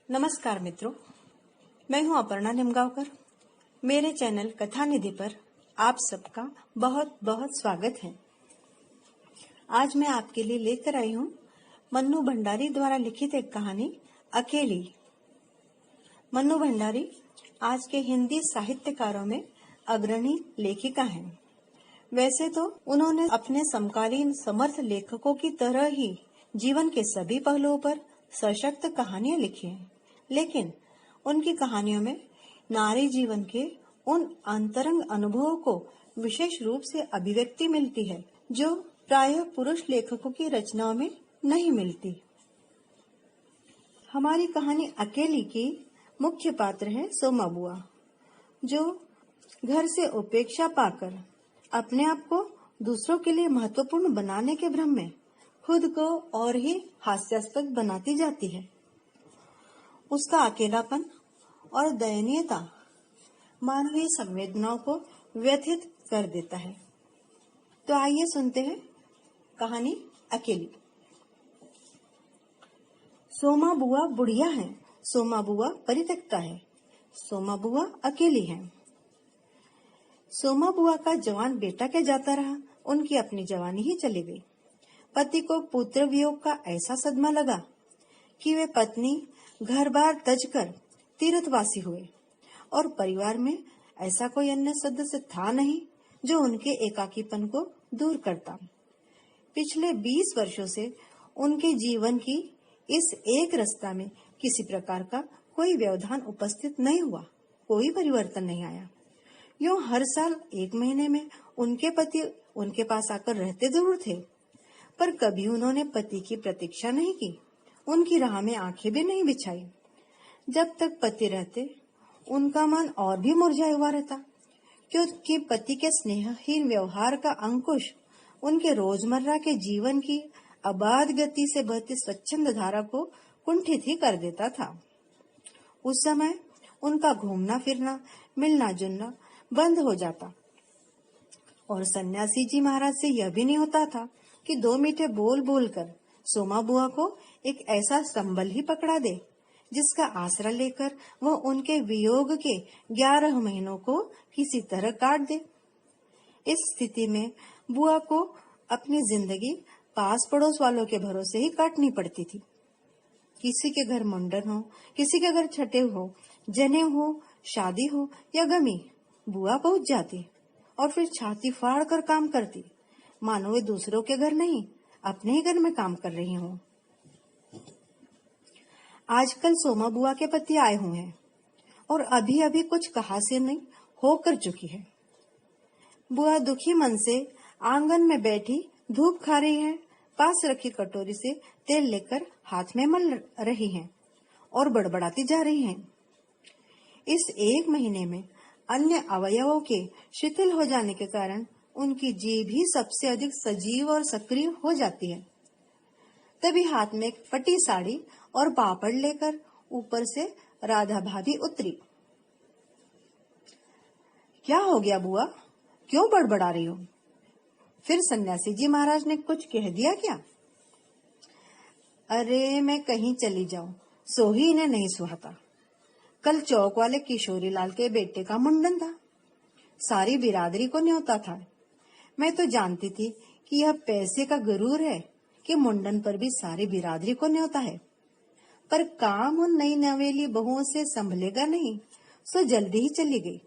नमस्कार मित्रों, मैं हूं अपर्णा निमगांवकर। मेरे चैनल कथा निधि पर आप सबका बहुत बहुत स्वागत है। आज मैं आपके लिए लेकर आई हूं मन्नू भंडारी द्वारा लिखित एक कहानी अकेली। मन्नू भंडारी आज के हिंदी साहित्यकारों में अग्रणी लेखिका हैं। वैसे तो उन्होंने अपने समकालीन समर्थ लेखकों की तरह ही जीवन के सभी पहलुओं पर सशक्त कहानियां लिखी हैं, लेकिन उनकी कहानियों में नारी जीवन के उन अंतरंग अनुभवों को विशेष रूप से अभिव्यक्ति मिलती है जो प्रायः पुरुष लेखकों की रचनाओं में नहीं मिलती। हमारी कहानी अकेली की मुख्य पात्र है सोमा बुआ, जो घर से उपेक्षा पाकर अपने आप को दूसरों के लिए महत्वपूर्ण बनाने के भ्रम में खुद को और ही हास्यास्पद बनाती जाती है। उसका अकेलापन और दयनीयता मानवीय संवेदनाओं को व्यथित कर देता है। तो आइए सुनते हैं कहानी अकेली। सोमा बुआ बुढ़िया है, सोमा बुआ परित्यक्ता है, सोमा बुआ अकेली है। सोमा बुआ का जवान बेटा क्या जाता रहा, उनकी अपनी जवानी ही चली गई। पति को पुत्र वियोग का ऐसा सदमा लगा कि वे पत्नी घर बार तज कर तीर्थवासी हुए और परिवार में ऐसा कोई अन्य सदस्य था नहीं जो उनके एकाकीपन को दूर करता। पिछले 20 वर्षों से उनके जीवन की इस एक रास्ता में किसी प्रकार का कोई व्यवधान उपस्थित नहीं हुआ, कोई परिवर्तन नहीं आया। यूं हर साल 1 महीने में उनके पति उनके पास आकर रहते जरूर थे, पर कभी उन्होंने पति की प्रतीक्षा नहीं की, उनकी राह में आंखें भी नहीं बिछाई। जब तक पति रहते उनका मन और भी मुरझाया हुआ रहता, क्योंकि पति के स्नेहहीन व्यवहार का अंकुश उनके रोजमर्रा के जीवन की अबाध गति से बहती स्वच्छंद धारा को कुंठित ही कर देता था। उस समय उनका घूमना फिरना, मिलना जुलना बंद हो जाता और सन्यासी जी महाराज से यह भी नहीं होता था कि 2 मीठे बोल बोलकर सोमा बुआ को एक ऐसा संबल ही पकड़ा दे जिसका आसरा लेकर वह उनके वियोग के 11 महीनों को किसी तरह काट दे। इस स्थिति में बुआ को अपनी जिंदगी पास पड़ोस वालों के भरोसे ही काटनी पड़ती थी। किसी के घर मुंडन हो, किसी के घर छठे हो, जनेऊ हो, शादी हो या गमी, बुआ पहुंच जाती और फिर छाती फाड़ कर काम करती, मानो वे दूसरों के घर नहीं अपने ही घर में काम कर रही हूँ। आजकल सोमा बुआ के पति आए हुए हैं और अभी अभी कुछ कहा से नहीं हो कर चुकी है। बुआ दुखी मन से आंगन में बैठी धूप खा रही है, पास रखी कटोरी से तेल लेकर हाथ में मल रही हैं और बड़बड़ाती जा रही हैं। इस 1 महीने में अन्य अवयवों के शिथिल हो जाने के कारण उनकी जीभ ही सबसे अधिक सजीव और सक्रिय हो जाती है। तभी हाथ में एक फटी साड़ी और पापड़ लेकर ऊपर से राधा भाभी उतरी। क्या हो गया बुआ, क्यों बड़बड़ा रही हो? फिर सन्यासी जी महाराज ने कुछ कह दिया क्या? अरे मैं कहीं चली जाऊं, सो ही इन्हें नहीं सुहाता। कल चौक वाले किशोरी लाल के बेटे का मुंडन था, सारी बिरादरी को न्योता था। मैं तो जानती थी कि यह पैसे का गुरूर है कि मुंडन पर भी सारी बिरादरी को न्योता है, पर काम उन नई नवेली बहुओं से संभलेगा नहीं, सो जल्दी ही चली गई।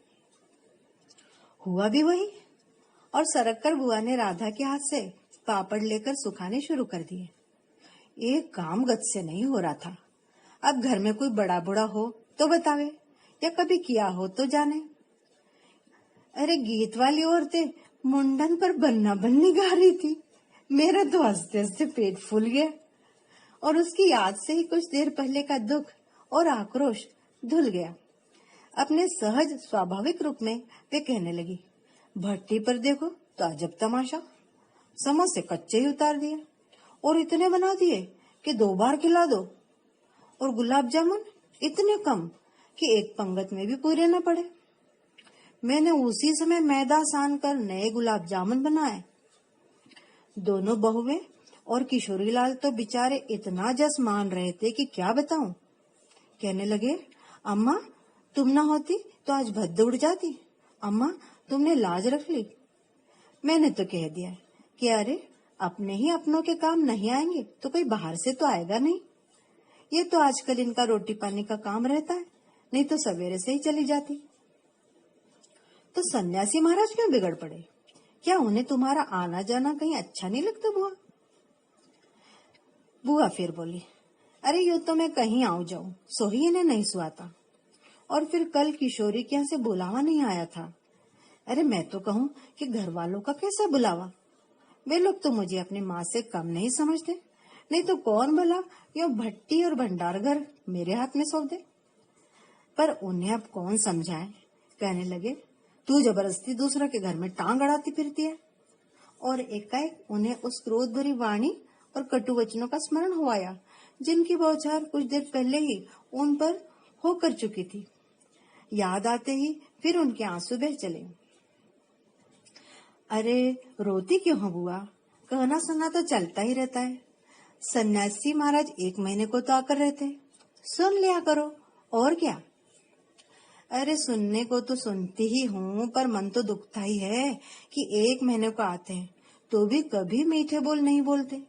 हुआ भी वही, और सरक कर बुआ ने राधा के हाथ से पापड़ लेकर सुखाने शुरू कर दिए। एक काम गत से नहीं हो रहा था। अब घर में कोई बड़ा बूढ़ा हो तो बतावे, या कभी किया हो तो जाने। अरे गीत वाली औरतें मुंडन पर बन्ना बन्नी गा रही थी, मेरा तो हंसते हंसते पेट फूल गया और उसकी याद से ही कुछ देर पहले का दुख और आक्रोश धुल गया। अपने सहज स्वाभाविक रूप में वे कहने लगी, भट्टी पर देखो तो अजब तमाशा, समोसे कच्चे ही उतार दिए और इतने बना दिए कि 2 बार खिला दो, और गुलाब जामुन इतने कम कि एक पंगत में भी पूरे न पड़े। मैंने उसी समय मैदा सान कर नए गुलाब जामुन बनाए। दोनों बहुएं और किशोरी लाल तो बेचारे इतना जस मान रहे थे कि क्या बताऊं। कहने लगे, अम्मा तुम ना होती तो आज भद्द उड़ जाती। अम्मा तुमने लाज रख ली। मैंने तो कह दिया कि अरे अपने ही अपनों के काम नहीं आएंगे तो कोई बाहर से तो आएगा नहीं। ये तो आजकल इनका रोटी पानी का काम रहता है, नहीं तो सवेरे से ही चली जाती। तो सन्यासी महाराज क्यों बिगड़ पड़े? क्या उन्हें तुम्हारा आना जाना कहीं अच्छा नहीं लगता बुआ? बुआ फिर बोली, अरे यूं तो मैं कहीं आऊं जाऊं सो ही इन्हें नहीं सुहाता। और फिर कल किशोरी के यहाँ से बुलावा नहीं आया था। अरे मैं तो कहूँ कि घर वालों का कैसा बुलावा? वे लोग तो मुझे अपनी माँ से कम नहीं समझते, नहीं तो कौन भला यो भट्टी और भंडार घर मेरे हाथ में सौंप दे। पर उन्हें अब कौन समझाए। कहने लगे, तू जबरदस्ती दूसरा के घर में टांग अड़ाती फिरती है। और एकाएक उन्हें उस क्रोध भरी वाणी और कटु वचनों का स्मरण हो आया जिनकी बौछार कुछ देर पहले ही उन पर होकर चुकी थी। याद आते ही फिर उनके आंसू बह चले। अरे रोती क्यों हो बुआ? कहना सुनना तो चलता ही रहता है। सन्यासी महाराज 1 महीने को तो आकर रहते, सुन लिया करो और क्या। अरे सुनने को तो सुनती ही हूँ, पर मन तो दुखता ही है कि 1 महीने को आते हैं तो भी कभी मीठे बोल नहीं बोलते।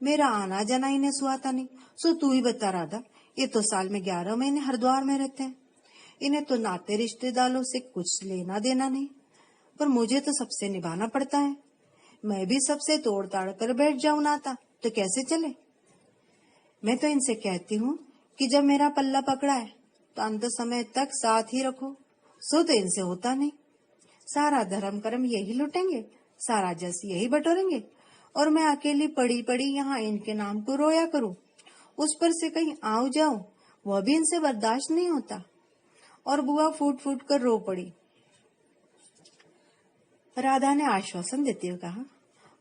मेरा आना जाना इन्हें सुहाता नहीं। सो तू ही बता राधा, ये तो साल में 11 महीने हरिद्वार में रहते हैं। इन्हें तो नाते रिश्तेदारों से कुछ लेना देना नहीं, पर मुझे तो सबसे निभाना पड़ता है। मैं भी सबसे तोड़ ताड़ कर बैठ जाऊं नाता तो कैसे चले। मैं तो इनसे कहती हूँ कि जब मेरा पल्ला पकड़ा है तो अंत समय तक साथ ही रखो। सो तो इनसे होता नहीं। सारा धर्म कर्म यही लुटेंगे, सारा जस यही बटोरेंगे, और मैं अकेली पड़ी पड़ी यहाँ इनके नाम को रोया करूं। उस पर से कहीं आऊं जाऊं वह भी इनसे बर्दाश्त नहीं होता। और बुआ फूट फूट कर रो पड़ी। राधा ने आश्वासन देते हुए कहा,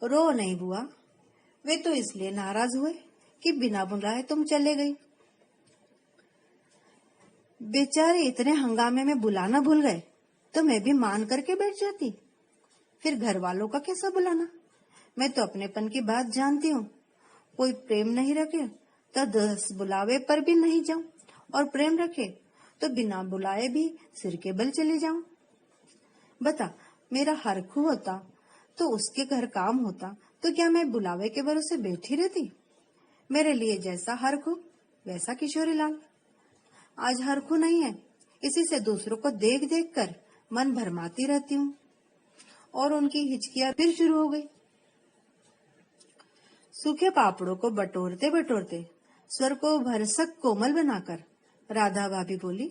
रो नहीं बुआ, वे तो इसलिए नाराज हुए कि बिना बुलाए तुम चले गई। बेचारे इतने हंगामे में बुलाना भूल गए तो मैं भी मान करके बैठ जाती। फिर घर वालों का कैसा बुलाना? मैं तो अपनेपन की बात जानती हूँ। कोई प्रेम नहीं रखे तो 10 बुलावे पर भी नहीं जाऊं, और प्रेम रखे तो बिना बुलाए भी सिर के बल चले जाऊं। बता, मेरा हरखू होता तो उसके घर काम होता तो क्या मैं बुलावे के भरोसे बैठी रहती? मेरे लिए जैसा हरखू वैसा किशोरी लाल। आज हरखू नहीं है, इसी से दूसरों को देख देख कर मन भरमाती रहती हूँ। और उनकी हिचकियां फिर शुरू हो गई। सूखे पापड़ों को बटोरते बटोरते स्वर को भरसक कोमल बनाकर राधा भाभी बोली,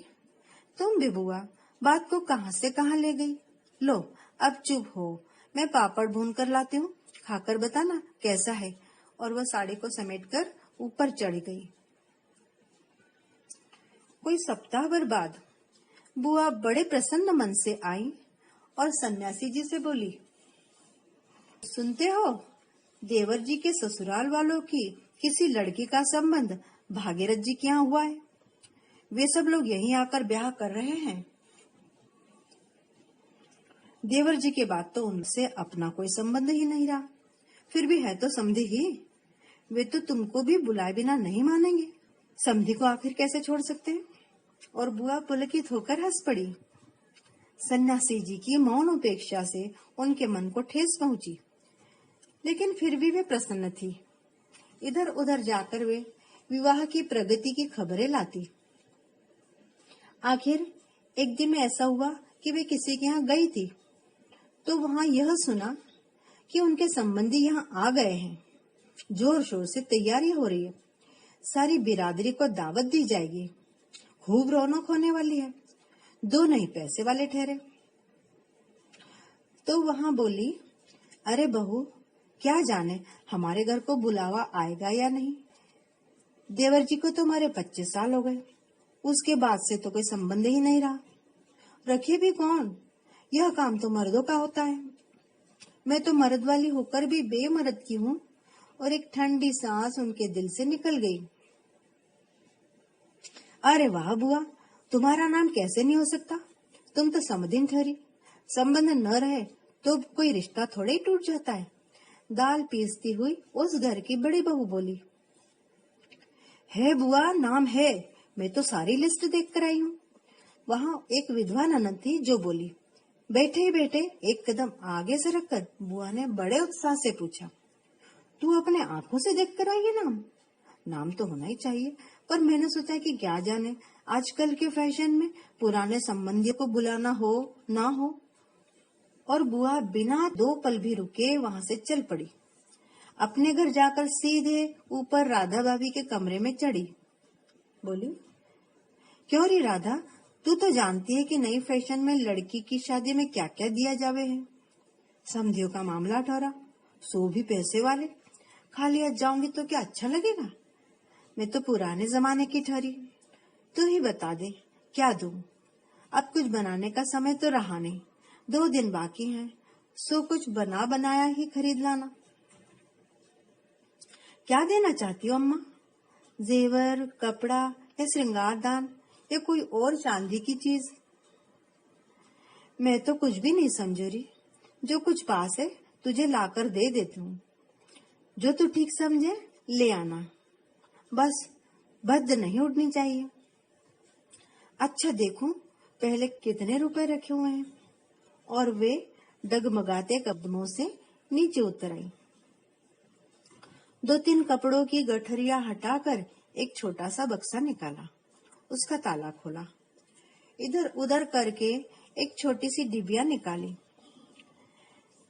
तुम भी बुआ बात को कहां से कहां ले गई। लो अब चुप हो, मैं पापड़ भून कर लाती हूँ, खाकर बताना कैसा है। और वह साड़ी को समेटकर ऊपर चढ़ गई। कोई सप्ताह भर बाद बुआ बड़े प्रसन्न मन से आई और सन्यासी जी से बोली, सुनते हो, देवर जी के ससुराल वालों की किसी लड़की का संबंध भागीरथ जी के यहाँ हुआ है। वे सब लोग यहीं आकर ब्याह कर रहे हैं। देवर जी के बाद तो उनसे अपना कोई संबंध ही नहीं रहा, फिर भी है तो समधी ही। वे तो तुमको भी बुलाए बिना नहीं मानेंगे। समधी को आखिर कैसे छोड़ सकते हैं? और बुआ पुलकित होकर हंस पड़ी। सन्यासी जी की मौन उपेक्षा से उनके मन को ठेस पहुंची, लेकिन फिर भी वे प्रसन्न थी। इधर उधर जाकर वे विवाह की प्रगति की खबरें लाती। आखिर एक दिन ऐसा हुआ कि वे किसी के यहाँ गई थी तो वहां यह सुना कि उनके संबंधी यहाँ आ गए हैं। जोर शोर से तैयारी हो रही है, सारी बिरादरी को दावत दी जाएगी, खूब रौनक होने वाली है। 2 नहीं पैसे वाले ठहरे। तो वहां बोली, अरे बहू, क्या जाने हमारे घर को बुलावा आएगा या नहीं। देवर जी को तो हमारे 25 साल हो गए, उसके बाद से तो कोई संबंध ही नहीं रहा। रखे भी कौन? यह काम तो मर्दों का होता है। मैं तो मर्द वाली होकर भी बेमर्द की हूँ। और एक ठंडी सांस उनके दिल से निकल गई। अरे वाह बुआ, तुम्हारा नाम कैसे नहीं हो सकता? तुम तो समधिन ठहरी। संबंध न रहे तो कोई रिश्ता थोड़े ही टूट जाता है। दाल पीसती हुई उस घर की बड़ी बहू बोली, है बुआ, नाम है, मैं तो सारी लिस्ट देख कर आई हूँ। वहाँ एक विधवा ननद थी जो बोली। बैठे ही बैठे एक कदम आगे से रखकर बुआ ने बड़े उत्साह से पूछा, तू अपने आंखों से देख कर आई है नाम? नाम तो होना ही चाहिए, पर मैंने सोचा कि क्या जाने आजकल के फैशन में पुराने संबंधियों को बुलाना हो ना हो। और बुआ बिना 2 पल भी रुके वहां से चल पड़ी। अपने घर जाकर सीधे ऊपर राधा भाभी के कमरे में चढ़ी। बोली, क्यों री राधा, तू तो जानती है कि नई फैशन में लड़की की शादी में क्या क्या दिया जावे है। समधियों का मामला ठहरा, सो भी पैसे वाले। खाली आज जाऊंगी तो क्या अच्छा लगेगा? मैं तो पुराने जमाने की ठहरी। तू ही बता दे क्या दूं? अब कुछ बनाने का समय तो रहा नहीं, 2 दिन बाकी हैं, सो कुछ बना बनाया ही खरीद लाना। क्या देना चाहती हो अम्मा? जेवर, कपड़ा या श्रृंगार दान या कोई और चांदी की चीज? मैं तो कुछ भी नहीं समझो रही, जो कुछ पास है तुझे लाकर दे देती हूँ। जो तू ठीक समझे ले आना, बस भद्द नहीं उड़नी चाहिए। अच्छा देखूं पहले कितने रुपए रखे हुए हैं। और वे डगमगाते कदमों से नीचे उतर आई। 2-3 कपड़ों की गठरिया हटाकर एक छोटा सा बक्सा निकाला, उसका ताला खोला, इधर उधर करके एक छोटी सी डिबिया निकाली,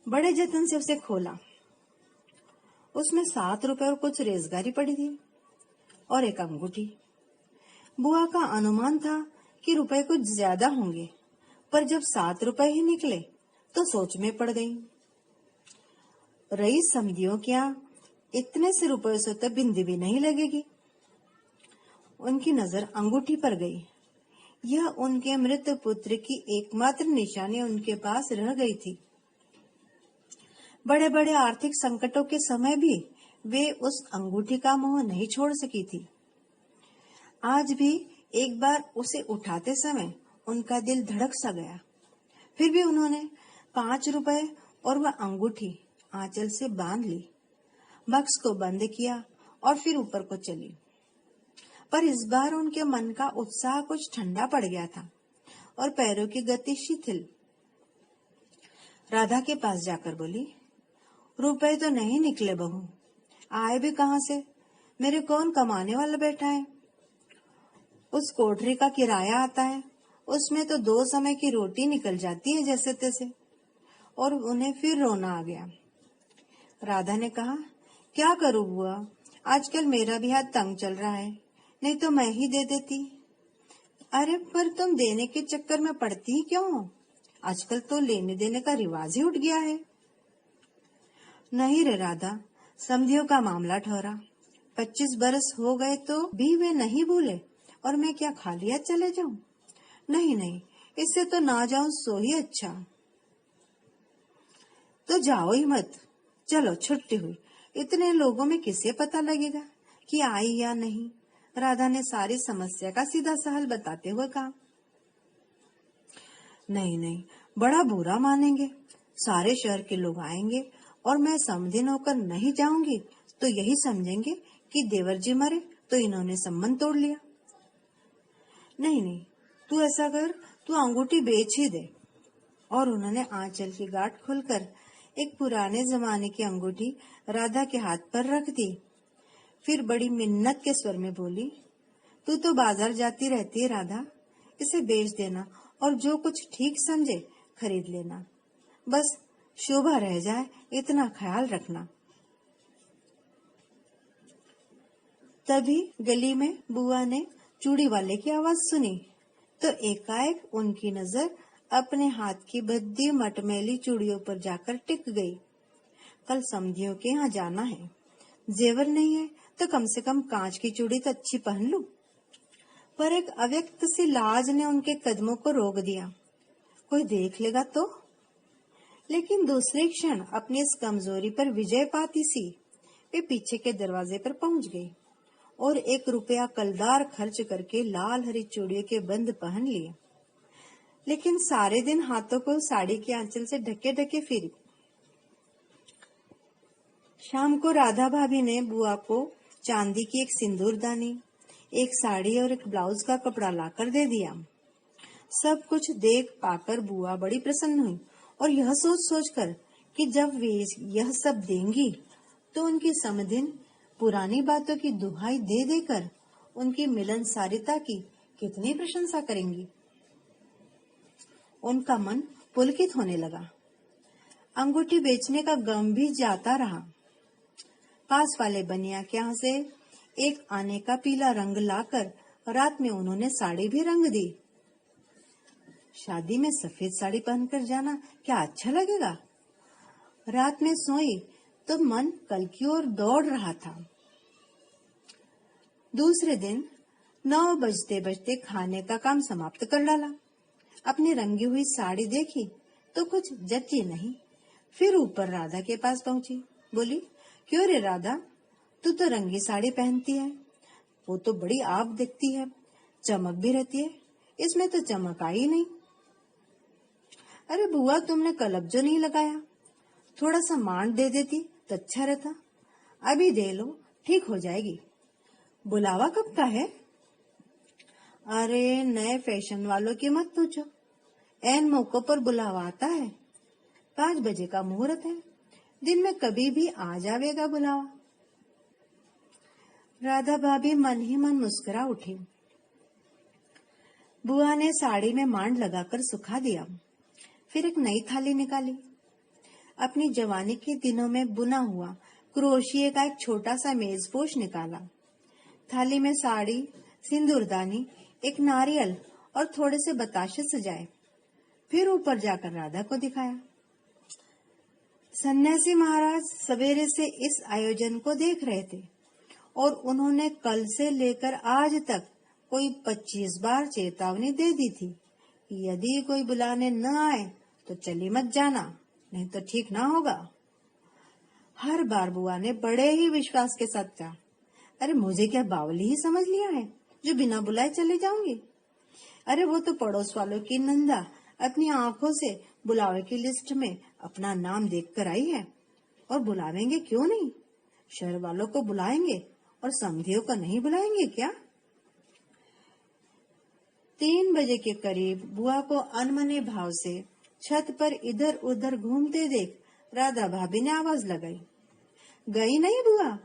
बड़े जतन से उसे खोला। उसमें 7 रुपए और कुछ रेजगारी पड़ी थी और एक अंगूठी। बुआ का अनुमान था कि रुपए कुछ ज्यादा होंगे, पर जब 7 रुपए ही निकले तो सोच में पड़ गई। रही समझियो क्या, इतने से रुपए से तो बिंदी भी नहीं लगेगी। उनकी नजर अंगूठी पर गई। यह उनके मृत पुत्र की एकमात्र निशानी उनके पास रह गई थी। बड़े बड़े आर्थिक संकटों के समय भी वे उस अंगूठी का मोह नहीं छोड़ सकी थी। आज भी एक बार उसे उठाते समय उनका दिल धड़क सा गया। फिर भी उन्होंने 5 रुपए और वह अंगूठी आंचल से बांध ली, बक्स को बंद किया और फिर ऊपर को चली। पर इस बार उनके मन का उत्साह कुछ ठंडा पड़ गया था और पैरों की गति शिथिल। राधा के पास जाकर बोली, रुपए तो नहीं निकले बहू, आए भी कहाँ से? मेरे कौन कमाने वाला बैठा है? उस कोठरी का किराया आता है, उसमें तो 2 समय की रोटी निकल जाती है जैसे तैसे। और उन्हें फिर रोना आ गया। राधा ने कहा, क्या करूं बुआ, आजकल मेरा भी हाथ तंग चल रहा है, नहीं तो मैं ही दे देती। अरे पर तुम देने के चक्कर में पड़ती ही क्यों हो? आजकल तो लेने देने का रिवाज ही उठ गया है। नहीं रे राधा, समधियों का मामला ठहरा, 25 बरस हो गए तो भी वे नहीं भूले, और मैं क्या खाली हाथ चले जाऊं? नहीं नहीं, इससे तो ना जाऊं सो ही अच्छा। तो जाओ ही मत, चलो छुट्टी हुई, इतने लोगों में किसे पता लगेगा कि आई या नहीं? राधा ने सारी समस्या का सीधा सा हल बताते हुए कहा। नहीं नहीं, बड़ा बुरा मानेंगे, सारे शहर के लोग आएंगे और मैं समधिन होकर नहीं जाऊंगी तो यही समझेंगे कि देवर जी मरे तो इन्होंने संबंध तोड़ लिया। नहीं नहीं, तू ऐसा कर, तू अंगूठी बेच ही दे। और उन्होंने आंचल की गांठ खोलकर एक पुराने जमाने की अंगूठी राधा के हाथ पर रख दी। फिर बड़ी मिन्नत के स्वर में बोली, तू तो बाजार जाती रहती है राधा, इसे बेच देना और जो कुछ ठीक समझे खरीद लेना, बस शोभा रह जाए इतना ख्याल रखना। तभी गली में बुआ ने चूड़ी वाले की आवाज सुनी तो एकाएक उनकी नजर अपने हाथ की भद्दी मटमैली चूड़ियों पर जाकर टिक गई। कल समधियों के यहाँ जाना है, जेवर नहीं है तो कम से कम कांच की चूड़ी तो अच्छी पहन लूं। पर एक अव्यक्त सी लाज ने उनके कदमों को रोक दिया, कोई देख लेगा तो? लेकिन दूसरे क्षण अपनी इस कमजोरी पर विजय पाती सी वे पीछे के दरवाजे पर पहुंच गई और 1 रुपया कलदार खर्च करके लाल हरी चूड़ियों के बंद पहन लिए। लेकिन सारे दिन हाथों को साड़ी की आंचल से ढके ढके फिरी। शाम को राधा भाभी ने बुआ को चांदी की एक सिंदूरदानी, एक साड़ी और एक ब्लाउज का कपड़ा लाकर दे दिया। सब कुछ देख पाकर बुआ बड़ी प्रसन्न हुई और यह सोच सोचकर कि जब वे यह सब देंगी तो उनकी समधिन पुरानी बातों की दुहाई दे देकर उनकी मिलनसारिता की कितनी प्रशंसा करेंगी। उनका मन पुलकित होने लगा। अंगूठी बेचने का गम भी जाता रहा। पास वाले बनिया के यहाँ से एक आने का पीला रंग लाकर रात में उन्होंने साड़ी भी रंग दी। शादी में सफेद साड़ी पहनकर जाना क्या अच्छा लगेगा। रात में सोई तो मन कल की ओर दौड़ रहा था। दूसरे दिन 9 बजते बजते खाने का काम समाप्त कर डाला। अपनी रंगी हुई साड़ी देखी तो कुछ जची नहीं। फिर ऊपर राधा के पास पहुंची। बोली, क्यों रे राधा, तू तो रंगी साड़ी पहनती है, वो तो बड़ी आप दिखती है, चमक भी रहती है, इसमें तो चमक आई नहीं। अरे बुआ, तुमने कलब जो नहीं लगाया, थोड़ा सा मांड दे देती तो अच्छा रहता। अभी दे लो, ठीक हो जाएगी। बुलावा कब का है? अरे नए फैशन वालों की मत पूछो, ऐन मौकों पर बुलावा आता है। 5 बजे का मुहूर्त है, दिन में कभी भी आ जाएगा बुलावा। राधा भाभी मन ही मन मुस्कुरा उठी। बुआ ने साड़ी में मांड लगाकर सुखा दिया। फिर एक नई थाली निकाली। अपनी जवानी के दिनों में बुना हुआ क्रोशिये का एक छोटा सा मेजपोश निकाला। थाली में साड़ी, सिंदूरदानी, एक नारियल और थोड़े से बताशे सजाए। फिर ऊपर जाकर राधा को दिखाया। सन्यासी महाराज सवेरे से इस आयोजन को देख रहे थे और उन्होंने कल से लेकर आज तक कोई 25 बार चेतावनी दे दी थी कि यदि कोई बुलाने न आए तो चली मत जाना, नहीं तो ठीक ना होगा। हर बार बुआ ने बड़े ही विश्वास के साथ कहा, अरे मुझे क्या बावली ही समझ लिया है जो बिना बुलाए चले जाऊंगी। अरे वो तो पड़ोस वालों की नंदा अपनी आंखों से बुलावे की लिस्ट में अपना नाम देख कर आई है, और बुलावेंगे क्यों नहीं। शहर वालों को बुलाएंगे और समधियों को नहीं बुलाएंगे क्या। 3 बजे के करीब बुआ को अनमने भाव से छत पर इधर उधर घूमते देख राधा भाभी ने आवाज लगाई, गई नहीं बुआ?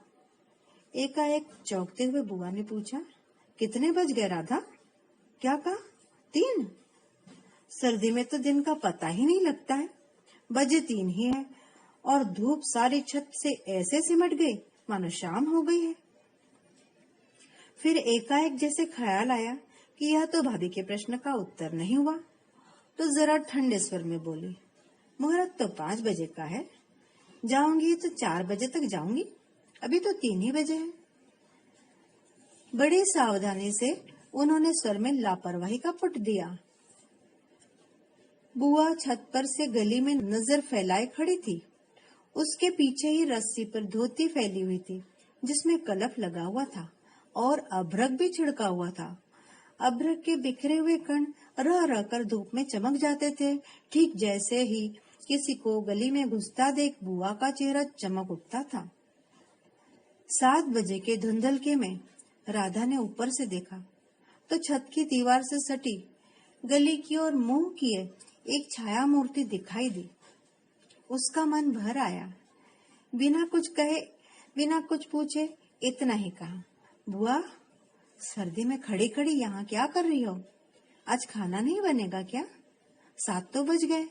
एकाएक चौंकते हुए बुआ ने पूछा, कितने बज गए राधा? क्या कहा? 3? सर्दी में तो दिन का पता ही नहीं लगता है, बजे 3 ही है और धूप सारी छत से ऐसे सिमट गई मानो शाम हो गई है। फिर एकाएक जैसे ख्याल आया कि यह तो भाभी के प्रश्न का उत्तर नहीं हुआ, तो जरा ठंडे स्वर में बोली, मुहूर्त तो 5 बजे का है, जाऊंगी तो 4 बजे तक जाऊंगी, अभी तो 3 ही बजे है। बड़ी सावधानी से उन्होंने स्वर में लापरवाही का पुट दिया। बुआ छत पर से गली में नजर फैलाए खड़ी थी। उसके पीछे ही रस्सी पर धोती फैली हुई थी जिसमें कलफ लगा हुआ था और अभ्रक भी छिड़का हुआ था। अभ्रक के बिखरे हुए कण रह रह कर धूप में चमक जाते थे। ठीक जैसे ही किसी को गली में घुसता देख बुआ का चेहरा चमक उठता था। 7 बजे के धुंधलके में राधा ने ऊपर से देखा तो छत की दीवार से सटी गली की ओर मुंह किए एक छाया मूर्ति दिखाई दी। उसका मन भर आया। बिना कुछ कहे, बिना कुछ पूछे इतना ही कहा, बुआ, सर्दी में खड़ी खड़ी यहाँ क्या कर रही हो? आज खाना नहीं बनेगा क्या? 7 तो बज गए।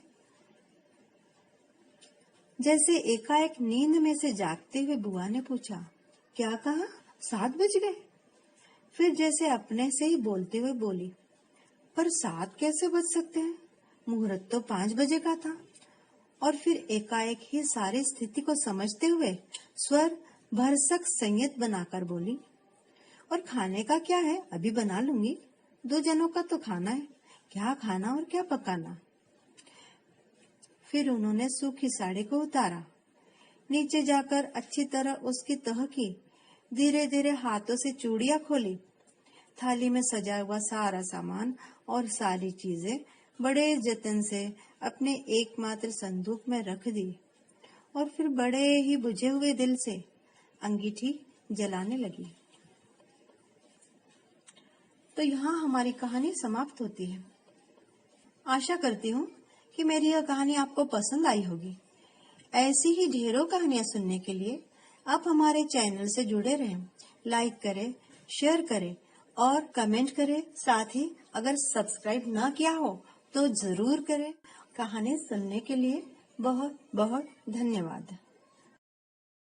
जैसे एकाएक नींद में से जागते हुए बुआ ने पूछा, क्या कहा? 7 बज गए? फिर जैसे अपने से ही बोलते हुए बोली, पर 7 कैसे बज सकते हैं? मुहूर्त तो 5 बजे का था। और फिर एकाएक ही सारी स्थिति को समझते हुए स्वर भरसक संयत बनाकर बोली, और खाने का क्या है, अभी बना लूंगी, 2 जनों का तो खाना है, क्या खाना और क्या पकाना। फिर उन्होंने सूखी साड़ी को उतारा, नीचे जाकर अच्छी तरह उसकी तह की, धीरे धीरे हाथों से चूड़ियां खोली, थाली में सजा हुआ सारा सामान और सारी चीजें बड़े जतन से अपने एकमात्र संदूक में रख दी और फिर बड़े ही बुझे हुए दिल से अंगीठी जलाने लगी। तो यहाँ हमारी कहानी समाप्त होती है। आशा करती हूँ कि मेरी यह कहानी आपको पसंद आई होगी। ऐसी ही ढेरों कहानियां सुनने के लिए आप हमारे चैनल से जुड़े रहें, लाइक करें, शेयर करें और कमेंट करें। साथ ही अगर सब्सक्राइब ना किया हो तो जरूर करें। कहानी सुनने के लिए बहुत बहुत धन्यवाद।